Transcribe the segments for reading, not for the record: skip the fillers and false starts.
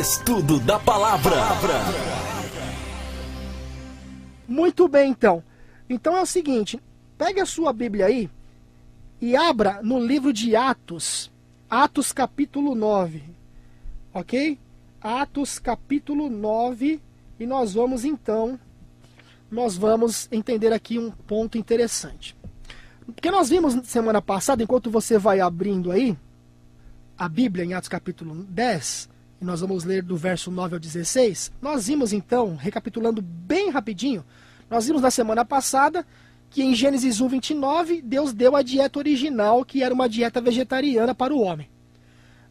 Estudo da Palavra. Muito bem, então. Então é o seguinte, pegue a sua Bíblia aí e abra no livro de Atos, Atos capítulo 9, ok? Atos capítulo 9, e nós vamos entender aqui um ponto interessante. Porque nós vimos semana passada, enquanto você vai abrindo aí a Bíblia em Atos capítulo 10, e nós vamos ler do verso 9 ao 16, nós vimos então, recapitulando bem rapidinho, nós vimos na semana passada que em Gênesis 1, 29, Deus deu a dieta original, que era uma dieta vegetariana para o homem.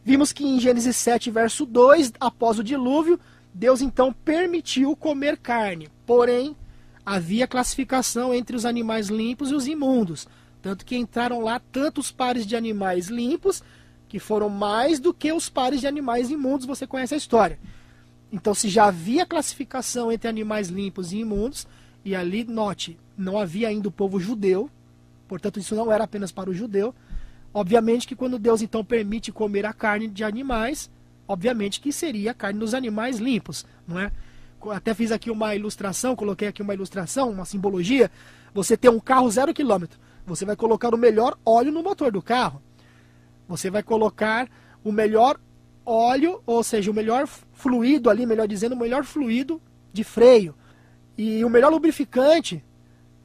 Vimos que em Gênesis 7, verso 2, após o dilúvio, Deus então permitiu comer carne, porém havia classificação entre os animais limpos e os imundos, tanto que entraram lá tantos pares de animais limpos, que foram mais do que os pares de animais imundos, você conhece a história. Então, se já havia classificação entre animais limpos e imundos, e ali, note, não havia ainda o povo judeu, portanto isso não era apenas para o judeu, obviamente que quando Deus então permite comer a carne de animais, obviamente que seria a carne dos animais limpos, não é? Até fiz aqui uma ilustração, coloquei aqui uma ilustração, uma simbologia. Você tem um carro 0 km, você vai colocar o melhor óleo no motor do carro. Você vai colocar o melhor óleo, ou seja, o melhor fluido ali, melhor dizendo, o melhor fluido de freio. E o melhor lubrificante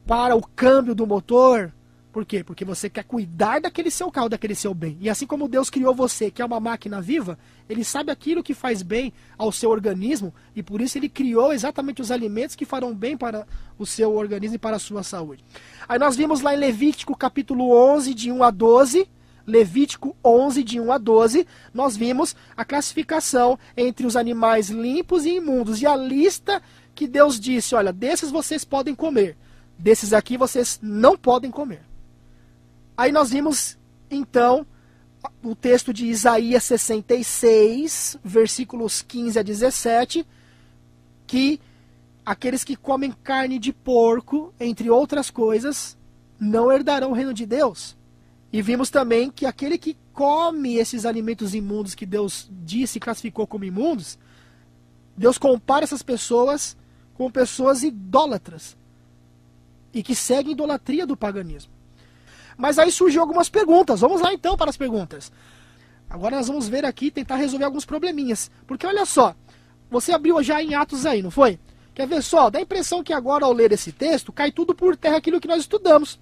para o câmbio do motor. Por quê? Porque você quer cuidar daquele seu carro, daquele seu bem. E assim como Deus criou você, que é uma máquina viva, Ele sabe aquilo que faz bem ao seu organismo, e por isso Ele criou exatamente os alimentos que farão bem para o seu organismo e para a sua saúde. Aí nós vimos lá em Levítico capítulo 11, de 1 a 12, Levítico 11, de 1 a 12, nós vimos a classificação entre os animais limpos e imundos, e a lista que Deus disse, olha, desses vocês podem comer, desses aqui vocês não podem comer. Aí nós vimos, então, o texto de Isaías 66, versículos 15 a 17, que aqueles que comem carne de porco, entre outras coisas, não herdarão o reino de Deus. E vimos também que aquele que come esses alimentos imundos que Deus disse e classificou como imundos, Deus compara essas pessoas com pessoas idólatras e que seguem a idolatria do paganismo. Mas aí surgiu algumas perguntas. Vamos lá então para as perguntas. Agora nós vamos ver aqui, tentar resolver alguns probleminhas. Porque olha só, você abriu já em Atos aí, não foi? Quer ver só? Dá a impressão que agora ao ler esse texto, cai tudo por terra aquilo que nós estudamos.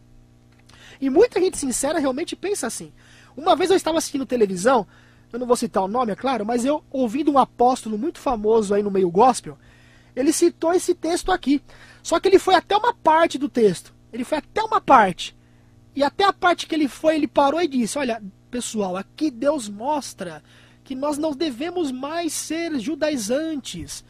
E muita gente sincera realmente pensa assim. Uma vez eu estava assistindo televisão, eu não vou citar o nome, é claro, mas eu ouvindo um apóstolo muito famoso aí no meio gospel, ele citou esse texto aqui. Só que ele foi até uma parte do texto. Ele foi até uma parte. E até a parte que ele foi, ele parou e disse, olha, pessoal, aqui Deus mostra que nós não devemos mais ser judaizantes,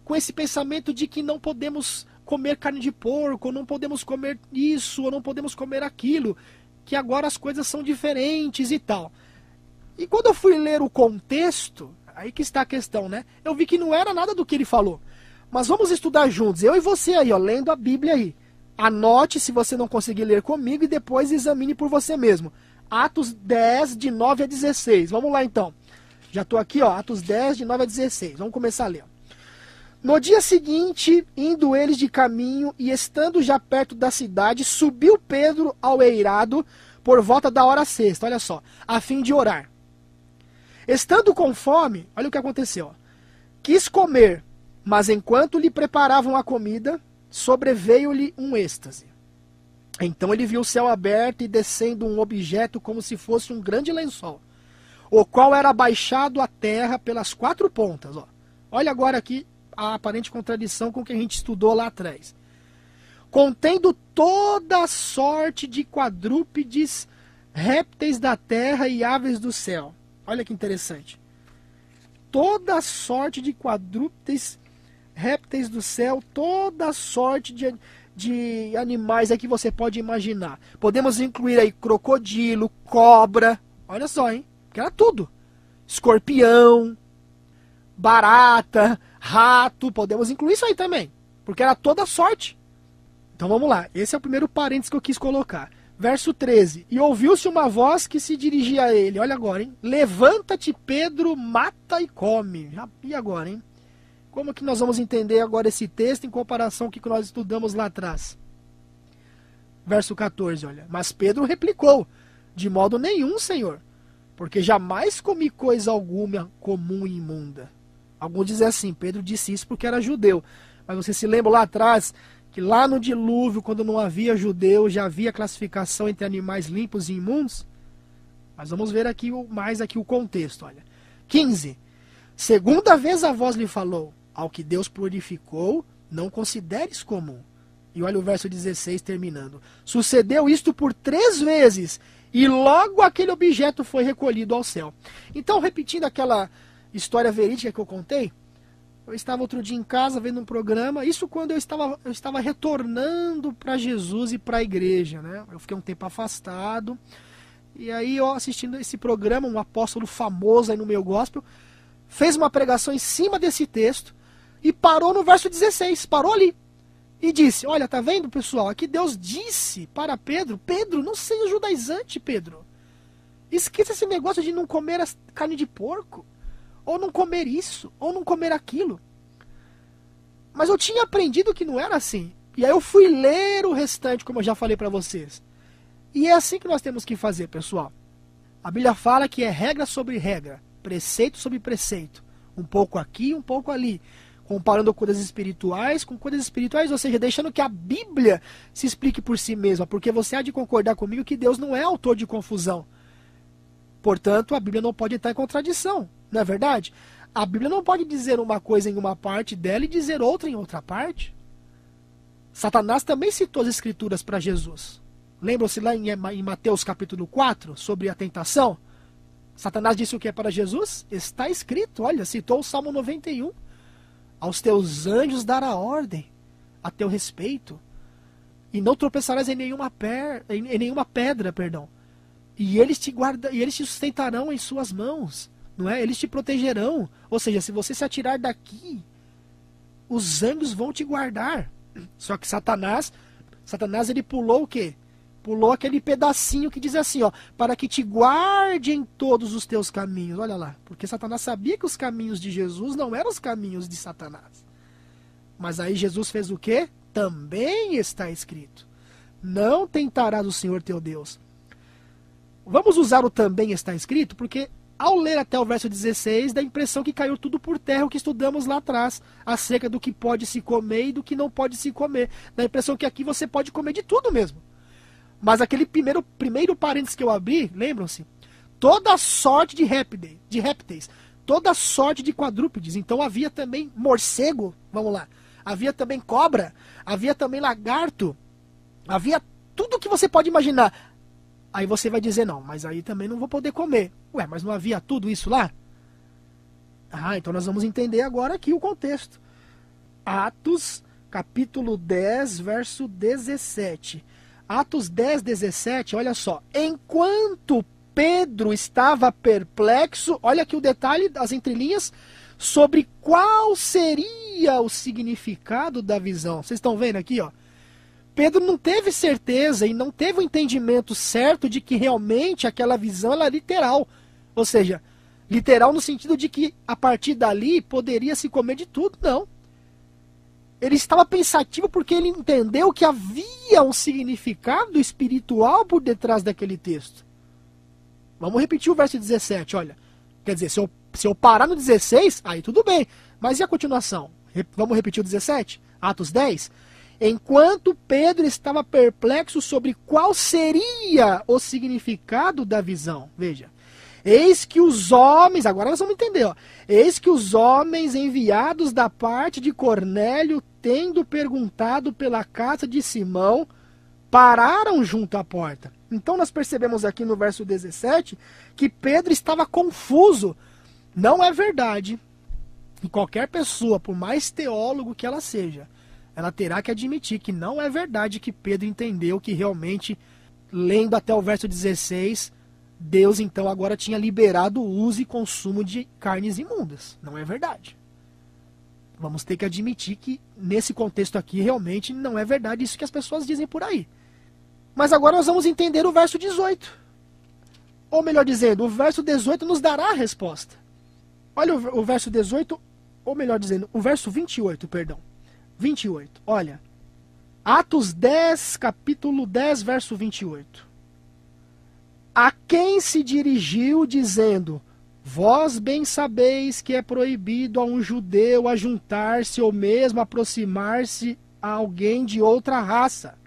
com esse pensamento de que não podemos comer carne de porco, ou não podemos comer isso, ou não podemos comer aquilo, que agora as coisas são diferentes e tal. E quando eu fui ler o contexto, aí que está a questão, né? Eu vi que não era nada do que ele falou. Mas vamos estudar juntos, eu e você aí, ó, lendo a Bíblia aí. Anote se você não conseguir ler comigo e depois examine por você mesmo. Atos 10, de 9 a 16. Vamos lá então. Já estou aqui, ó, Atos 10, de 9 a 16. Vamos começar a ler. No dia seguinte, indo eles de caminho e estando já perto da cidade, subiu Pedro ao eirado por volta da hora sexta, olha só, a fim de orar. Estando com fome, olha o que aconteceu. Quis comer, mas enquanto lhe preparavam a comida, sobreveio-lhe um êxtase. Então ele viu o céu aberto e descendo um objeto como se fosse um grande lençol, o qual era baixado à terra pelas 4 pontas. Ó. Olha agora aqui a aparente contradição com o que a gente estudou lá atrás. Contendo toda sorte de quadrúpedes, répteis da terra e aves do céu. Olha que interessante. Toda sorte de quadrúpedes, répteis do céu, toda sorte de animais aí que você pode imaginar. Podemos incluir aí crocodilo, cobra, olha só, hein? Que era tudo. Escorpião, barata, rato, podemos incluir isso aí também, porque era toda sorte. Então vamos lá, esse é o primeiro parênteses que eu quis colocar. Verso 13. E ouviu-se uma voz que se dirigia a ele. Olha agora, hein? Levanta-te, Pedro, mata e come. E agora, hein? Como que nós vamos entender agora esse texto em comparação com o que nós estudamos lá atrás? Verso 14, olha. Mas Pedro replicou: de modo nenhum, Senhor, porque jamais comi coisa alguma comum e imunda. Alguns dizem assim, Pedro disse isso porque era judeu. Mas você se lembra lá atrás que lá no dilúvio, quando não havia judeu, já havia classificação entre animais limpos e imundos? Mas vamos ver aqui mais aqui o contexto, olha. 15. Segunda vez a voz lhe falou: ao que Deus purificou, não consideres comum. E olha o verso 16 terminando. Sucedeu isto por 3 vezes, e logo aquele objeto foi recolhido ao céu. Então, repetindo aquela história verídica que eu contei, eu estava outro dia em casa vendo um programa, isso quando eu estava retornando para Jesus e para a igreja, né? Eu fiquei um tempo afastado, e aí eu assistindo esse programa, um apóstolo famoso aí no meio gospel, fez uma pregação em cima desse texto, e parou no verso 16, parou ali, e disse: olha, tá vendo, pessoal, aqui Deus disse para Pedro: Pedro, não seja judaizante, Pedro, esqueça esse negócio de não comer carne de porco, ou não comer isso, ou não comer aquilo. Mas eu tinha aprendido que não era assim. E aí eu fui ler o restante, como eu já falei para vocês. E é assim que nós temos que fazer, pessoal. A Bíblia fala que é regra sobre regra, preceito sobre preceito. Um pouco aqui, um pouco ali. Comparando coisas espirituais com coisas espirituais, ou seja, deixando que a Bíblia se explique por si mesma. Porque você há de concordar comigo que Deus não é autor de confusão. Portanto, a Bíblia não pode estar em contradição. Não é verdade? A Bíblia não pode dizer uma coisa em uma parte dela e dizer outra em outra parte. Satanás também citou as escrituras para Jesus. Lembram-se lá em Mateus capítulo 4, sobre a tentação? Satanás disse o que é para Jesus? Está escrito, olha, citou o Salmo 91. Aos teus anjos dará ordem a teu respeito, e não tropeçarás em nenhuma pedra, perdão. E eles te sustentarão em suas mãos. Não é? Eles te protegerão. Ou seja, se você se atirar daqui, os anjos vão te guardar. Só que Satanás ele pulou o quê? Pulou aquele pedacinho que diz assim, ó, para que te guarde em todos os teus caminhos. Olha lá, porque Satanás sabia que os caminhos de Jesus não eram os caminhos de Satanás. Mas aí Jesus fez o quê? Também está escrito: não tentarás o Senhor teu Deus. Vamos usar o também está escrito, porque ao ler até o verso 16, dá a impressão que caiu tudo por terra o que estudamos lá atrás, acerca do que pode se comer e do que não pode se comer. Dá a impressão que aqui você pode comer de tudo mesmo. Mas aquele primeiro parênteses que eu abri, lembram-se? Toda sorte de répteis, toda sorte de quadrúpedes. Então havia também morcego, vamos lá. Havia também cobra, havia também lagarto, havia tudo que você pode imaginar. Aí você vai dizer: não, mas aí também não vou poder comer. Ué, mas não havia tudo isso lá? Ah, então nós vamos entender agora aqui o contexto. Atos, capítulo 10, verso 17. Atos 10, 17, olha só. Enquanto Pedro estava perplexo, olha aqui o detalhe das entrelinhas, sobre qual seria o significado da visão. Vocês estão vendo aqui, ó? Pedro não teve certeza e não teve o entendimento certo de que realmente aquela visão era literal. Ou seja, literal no sentido de que a partir dali poderia se comer de tudo. Não. Ele estava pensativo porque ele entendeu que havia um significado espiritual por detrás daquele texto. Vamos repetir o verso 17, olha. Quer dizer, se eu parar no 16, aí tudo bem. Mas e a continuação? Vamos repetir o 17? Atos 10? Enquanto Pedro estava perplexo sobre qual seria o significado da visão. Veja. Eis que os homens, agora nós vamos entender, ó. Eis que os homens enviados da parte de Cornélio, tendo perguntado pela casa de Simão, pararam junto à porta. Então nós percebemos aqui no verso 17 que Pedro estava confuso. Não é verdade. E qualquer pessoa, por mais teólogo que ela seja, ela terá que admitir que não é verdade que Pedro entendeu que realmente, lendo até o verso 16, Deus então agora tinha liberado o uso e consumo de carnes imundas. Não é verdade. Vamos ter que admitir que nesse contexto aqui realmente não é verdade isso que as pessoas dizem por aí. Mas agora nós vamos entender o verso 18. Ou melhor dizendo, o verso 18 nos dará a resposta. Olha o verso 18, ou melhor dizendo, o verso 28, perdão. 28, olha. Atos 10, capítulo 10, verso 28. A quem se dirigiu dizendo: vós bem sabeis que é proibido a um judeu ajuntar-se ou mesmo aproximar-se a alguém de outra raça.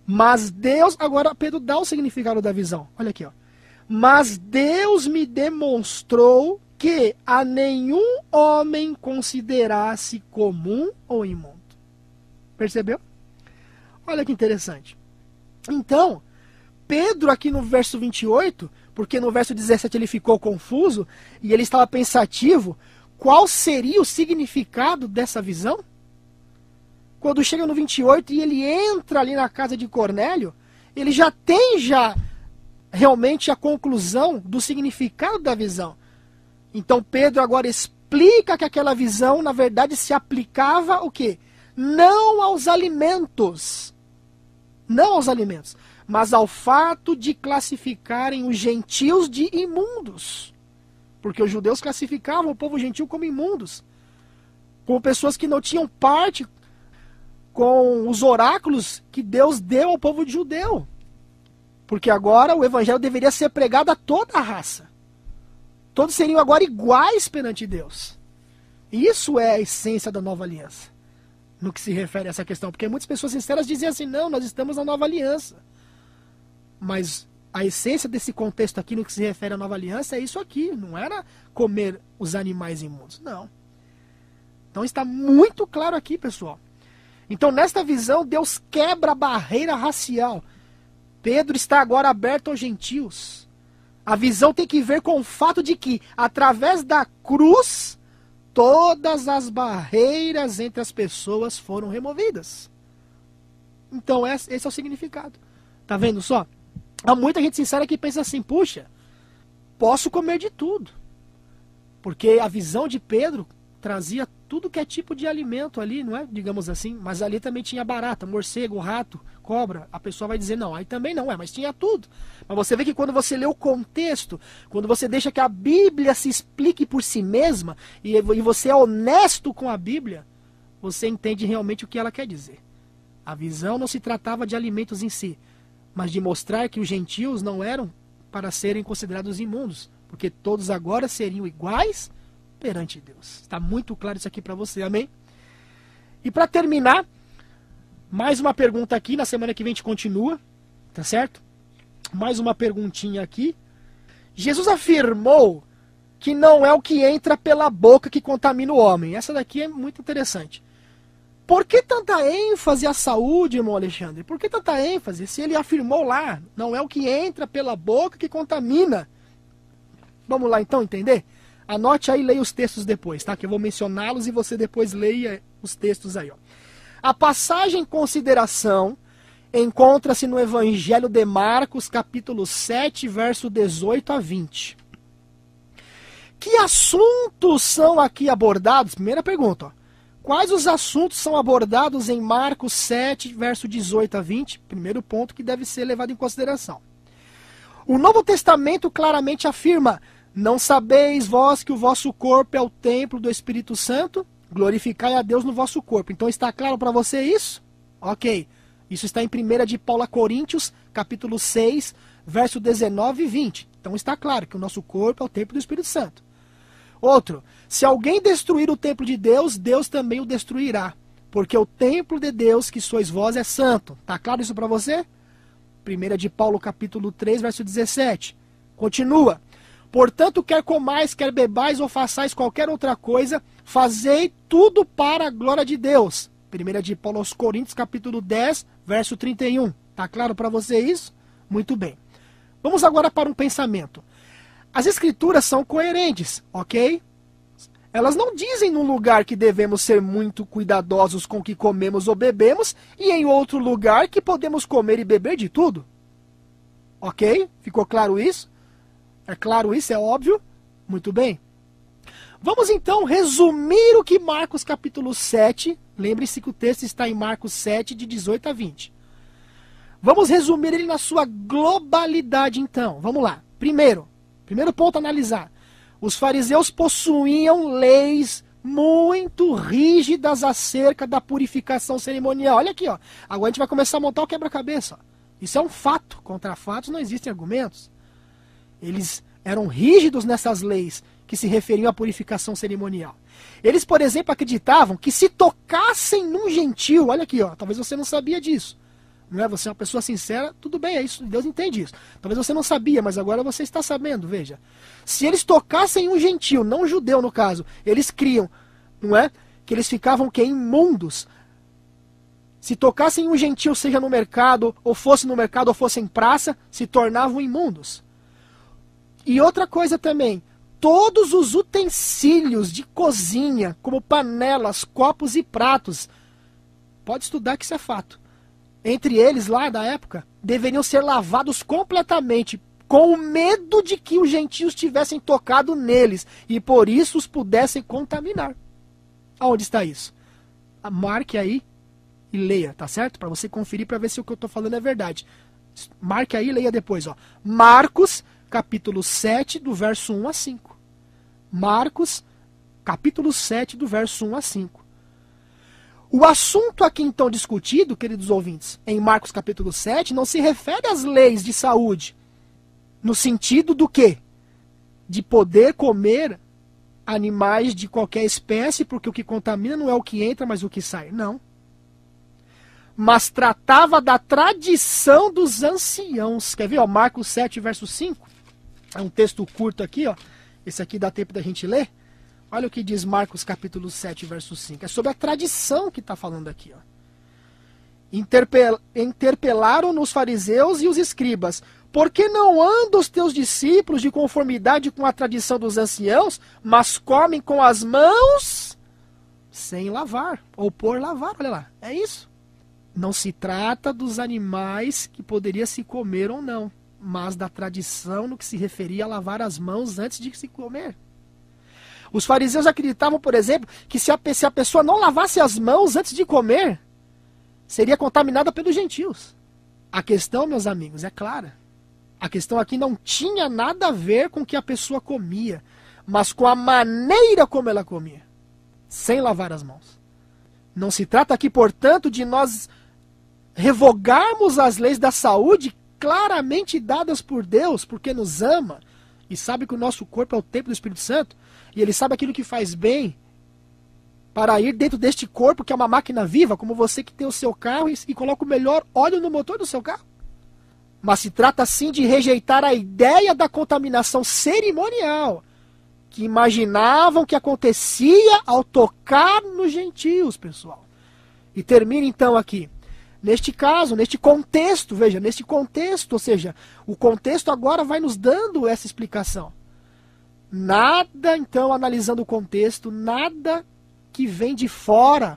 Mas Deus, agora Pedro dá o significado da visão. Olha aqui, ó. Mas Deus me demonstrou que a nenhum homem considerasse comum ou imundo. Percebeu? Olha que interessante. Então, Pedro aqui no verso 28, porque no verso 17 ele ficou confuso e ele estava pensativo, qual seria o significado dessa visão? Quando chega no 28 e ele entra ali na casa de Cornélio, ele já tem realmente a conclusão do significado da visão. Então Pedro agora explica que aquela visão, na verdade, se aplicava o quê? Não aos alimentos. Não aos alimentos, mas ao fato de classificarem os gentios de imundos. Porque os judeus classificavam o povo gentil como imundos. Como pessoas que não tinham parte com os oráculos que Deus deu ao povo judeu. Porque agora o evangelho deveria ser pregado a toda a raça. Todos seriam agora iguais perante Deus. Isso é a essência da nova aliança, no que se refere a essa questão. Porque muitas pessoas sinceras dizem assim, não, nós estamos na nova aliança. Mas a essência desse contexto aqui, no que se refere à nova aliança, é isso aqui. Não era comer os animais imundos, não. Então está muito claro aqui, pessoal. Então nesta visão, Deus quebra a barreira racial. Pedro está agora aberto aos gentios. A visão tem que ver com o fato de que, através da cruz, todas as barreiras entre as pessoas foram removidas. Então esse é o significado. Tá vendo só? Há muita gente sincera que pensa assim, puxa, posso comer de tudo. Porque a visão de Pedro trazia tudo que é tipo de alimento ali, não é? Digamos assim. Mas ali também tinha barata, morcego, rato, cobra. A pessoa vai dizer, não, aí também não é, mas tinha tudo. Mas você vê que quando você lê o contexto, quando você deixa que a Bíblia se explique por si mesma, e você é honesto com a Bíblia, você entende realmente o que ela quer dizer. A visão não se tratava de alimentos em si, mas de mostrar que os gentios não eram para serem considerados imundos, porque todos agora seriam iguais perante Deus. Está muito claro isso aqui para você, amém? E para terminar, mais uma pergunta aqui, na semana que vem a gente continua, tá certo? Mais uma perguntinha aqui. Jesus afirmou que não é o que entra pela boca que contamina o homem. Essa daqui é muito interessante. Por que tanta ênfase à saúde, irmão Alexandre? Por que tanta ênfase? Se ele afirmou lá, não é o que entra pela boca que contamina. Vamos lá então entender? Anote aí e leia os textos depois, tá? Que eu vou mencioná-los e você depois leia os textos aí, ó. A passagem em consideração encontra-se no Evangelho de Marcos, capítulo 7, verso 18 a 20. Que assuntos são aqui abordados? Primeira pergunta, ó. Quais os assuntos são abordados em Marcos 7, verso 18 a 20? Primeiro ponto que deve ser levado em consideração. O Novo Testamento claramente afirma: não sabeis vós que o vosso corpo é o templo do Espírito Santo? Glorificai a Deus no vosso corpo. Então está claro para você isso? Ok. Isso está em 1 de Paulo a Coríntios, capítulo 6, verso 19 e 20. Então está claro que o nosso corpo é o templo do Espírito Santo. Outro, se alguém destruir o templo de Deus, Deus também o destruirá. Porque o templo de Deus, que sois vós, é santo. Está claro isso para você? 1 de Paulo, capítulo 3, verso 17. Continua. Portanto, quer comais, quer bebais ou façais qualquer outra coisa, fazei tudo para a glória de Deus. 1 de Paulo aos Coríntios, capítulo 10, verso 31. Está claro para você isso? Muito bem. Vamos agora para um pensamento. As escrituras são coerentes, ok? Elas não dizem num lugar que devemos ser muito cuidadosos com o que comemos ou bebemos, e em outro lugar que podemos comer e beber de tudo. Ok? Ficou claro isso? É claro isso, é óbvio? Muito bem. Vamos então resumir o que Marcos capítulo 7, lembre-se que o texto está em Marcos 7, de 18 a 20. Vamos resumir ele na sua globalidade, então. Vamos lá. Primeiro ponto a analisar. Os fariseus possuíam leis muito rígidas acerca da purificação cerimonial. Olha aqui, ó. Agora a gente vai começar a montar o quebra-cabeça. Isso é um fato. Contra fatos não existem argumentos. Eles eram rígidos nessas leis que se referiam à purificação cerimonial. Eles, por exemplo, acreditavam que se tocassem num gentil, olha aqui, ó, talvez você não sabia disso. Não é? Você é uma pessoa sincera, tudo bem, é isso, Deus entende isso. Talvez você não sabia, mas agora você está sabendo, veja. Se eles tocassem um gentil, não um judeu no caso, eles criam, não é? Que eles ficavam que imundos. Se tocassem um gentil, seja no mercado, ou fosse no mercado, ou fosse em praça, se tornavam imundos. E outra coisa também, todos os utensílios de cozinha, como panelas, copos e pratos, pode estudar que isso é fato. Entre eles, lá da época, deveriam ser lavados completamente, com o medo de que os gentios tivessem tocado neles, e por isso os pudessem contaminar. Aonde está isso? Marque aí e leia, tá certo? Para você conferir, para ver se o que eu estou falando é verdade. Marque aí e leia depois, ó. Marcos, capítulo 7, do verso 1 a 5. Marcos, capítulo 7, do verso 1 a 5. O assunto aqui então discutido, queridos ouvintes, em Marcos capítulo 7, não se refere às leis de saúde, no sentido do quê? De poder comer animais de qualquer espécie, porque o que contamina não é o que entra, mas o que sai. Não. Mas tratava da tradição dos anciãos. Quer ver? Ó, Marcos 7, verso 5. É um texto curto aqui, ó. Esse aqui dá tempo da gente ler. Olha o que diz Marcos capítulo 7, verso 5. É sobre a tradição que está falando aqui. Ó. Interpelaram-no os fariseus e os escribas. Por que não andam os teus discípulos de conformidade com a tradição dos anciãos, mas comem com as mãos sem lavar? Ou por lavar, olha lá. É isso. Não se trata dos animais que poderia se comer ou não, mas da tradição no que se referia a lavar as mãos antes de se comer. Os fariseus acreditavam, por exemplo, que se a pessoa não lavasse as mãos antes de comer, seria contaminada pelos gentios. A questão, meus amigos, é clara. A questão aqui não tinha nada a ver com o que a pessoa comia, mas com a maneira como ela comia, sem lavar as mãos. Não se trata aqui, portanto, de nós revogarmos as leis da saúde claramente dadas por Deus, porque nos ama e sabe que o nosso corpo é o templo do Espírito Santo, e Ele sabe aquilo que faz bem para ir dentro deste corpo, que é uma máquina viva, como você que tem o seu carro e coloca o melhor óleo no motor do seu carro. Mas se trata sim de rejeitar a ideia da contaminação cerimonial, que imaginavam que acontecia ao tocar nos gentios, pessoal. E termina então aqui. Neste caso, neste contexto, veja, neste contexto, ou seja, o contexto agora vai nos dando essa explicação. Nada, então, analisando o contexto, nada que vem de fora,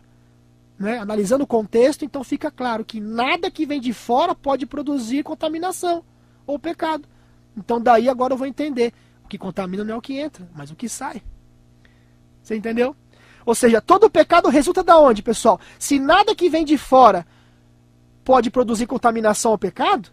né? Analisando o contexto, então fica claro que nada que vem de fora pode produzir contaminação ou pecado. Então daí agora eu vou entender. O que contamina não é o que entra, mas o que sai. Você entendeu? Ou seja, todo pecado resulta da onde, pessoal? Se nada que vem de fora pode produzir contaminação ou pecado,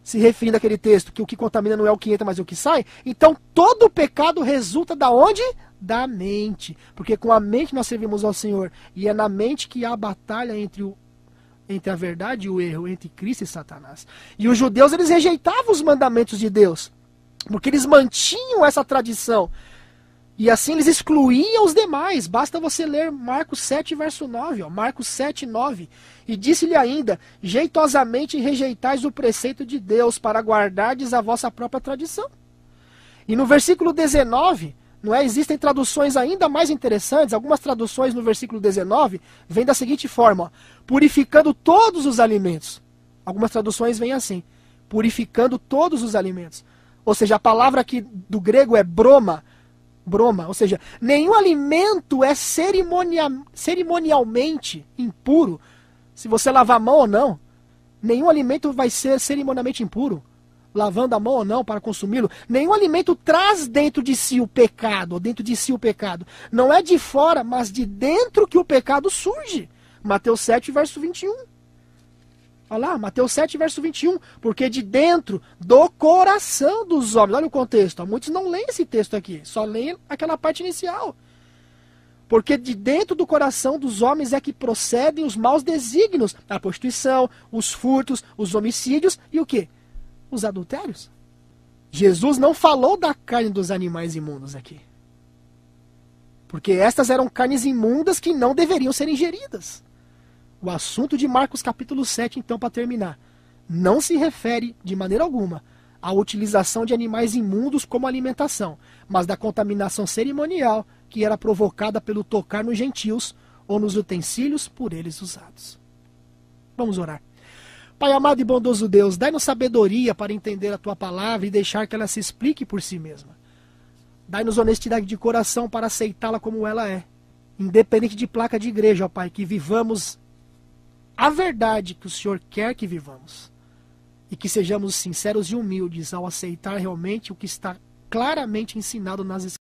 se referindo àquele texto que o que contamina não é o que entra, mas o que sai, então todo pecado resulta da onde? Da mente. Porque com a mente nós servimos ao Senhor. E é na mente que há a batalha entre a verdade e o erro, entre Cristo e Satanás. E os judeus, eles rejeitavam os mandamentos de Deus, porque eles mantinham essa tradição. E assim eles excluíam os demais. Basta você ler Marcos 7, verso 9. Ó, Marcos 7, 9. E disse-lhe ainda, jeitosamente rejeitais o preceito de Deus, para guardardes a vossa própria tradição. E no versículo 19, não é? Existem traduções ainda mais interessantes. Algumas traduções no versículo 19 vêm da seguinte forma, ó, purificando todos os alimentos. Algumas traduções vêm assim, purificando todos os alimentos. Ou seja, a palavra aqui do grego é broma, ou seja, nenhum alimento é cerimonialmente impuro, se você lavar a mão ou não. Nenhum alimento vai ser cerimonialmente impuro, lavando a mão ou não para consumi-lo. Nenhum alimento traz dentro de si o pecado, Não é de fora, mas de dentro que o pecado surge. Mateus 7, verso 21. Olha lá, Mateus 7, verso 21. Porque de dentro do coração dos homens. Olha o contexto. Ó, muitos não leem esse texto aqui. Só leem aquela parte inicial. Porque de dentro do coração dos homens é que procedem os maus desígnios. A prostituição, os furtos, os homicídios e o quê? Os adultérios. Jesus não falou da carne dos animais imundos aqui. Porque estas eram carnes imundas que não deveriam ser ingeridas. O assunto de Marcos capítulo 7, então, para terminar, não se refere, de maneira alguma, à utilização de animais imundos como alimentação, mas da contaminação cerimonial que era provocada pelo tocar nos gentios ou nos utensílios por eles usados. Vamos orar. Pai amado e bondoso Deus, dai-nos sabedoria para entender a Tua palavra e deixar que ela se explique por si mesma. Dai-nos honestidade de coração para aceitá-la como ela é. Independente de placa de igreja, ó Pai, que vivamos a verdade que o Senhor quer que vivamos. E que sejamos sinceros e humildes ao aceitar realmente o que está claramente ensinado nas Escrituras.